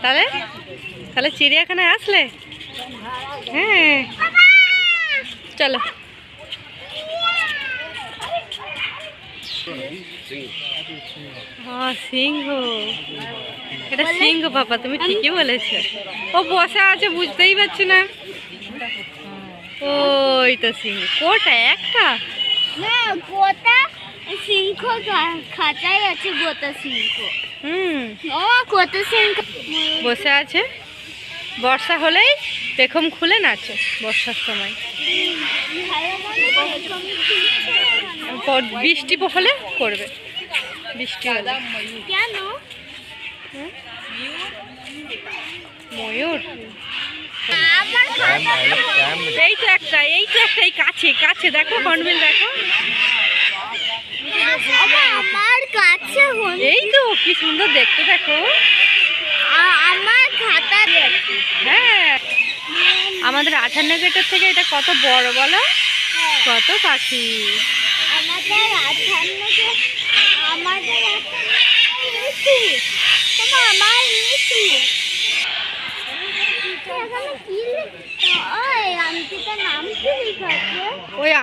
তাহলে তাহলে চিড়িয়াখানায় আসলে? হ্যাঁ চলো। হ্যাঁ সিংহ, এটা সিংহ বাবা, তুমি ঠিকই বলেছো। ও বসা আছে বুঝতেই পারছি না। ওই তো সিংহ। কোটা একটা না, গোটা সিংহ খাঁচাই আছে, গোটা সিংহ। ও গোটা সিংহ বসে আছে। বর্ষা হলেই পেখম খুলে নাচে বর্ষার সময়। বৃষ্টি হলে করবে, বৃষ্টি হলে। কেন? ময়ূর আমার এই তো একটা, এই তো একটা, এই কাছে কাছে দেখো, হর্নবিল দেখো। আমার কাছে এই তো কি সুন্দর দেখতে, দেখো। আমার খাতা। হ্যাঁ আমাদের 58 গেটের থেকে এটা কত বড় বলো, কত পাখি। আমাদের আমার নিচু। এখানে কি? ওই আন্টিটার নাম কি লেখা আছে? ওই